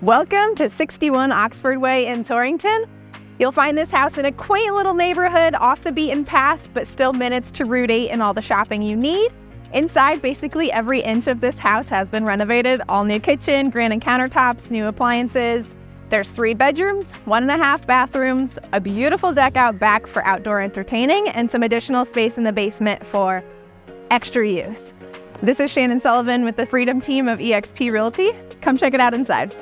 Welcome to 61 Oxford Way in Torrington. You'll find this house in a quaint little neighborhood off the beaten path, but still minutes to Route 8 and all the shopping you need. Inside, basically every inch of this house has been renovated. All new kitchen, granite countertops, new appliances. There's 3 bedrooms, 1.5 bathrooms, a beautiful deck out back for outdoor entertaining, and some additional space in the basement for extra use. This is Shannon Sullivan with the Freedom team of eXp Realty. Come check it out inside.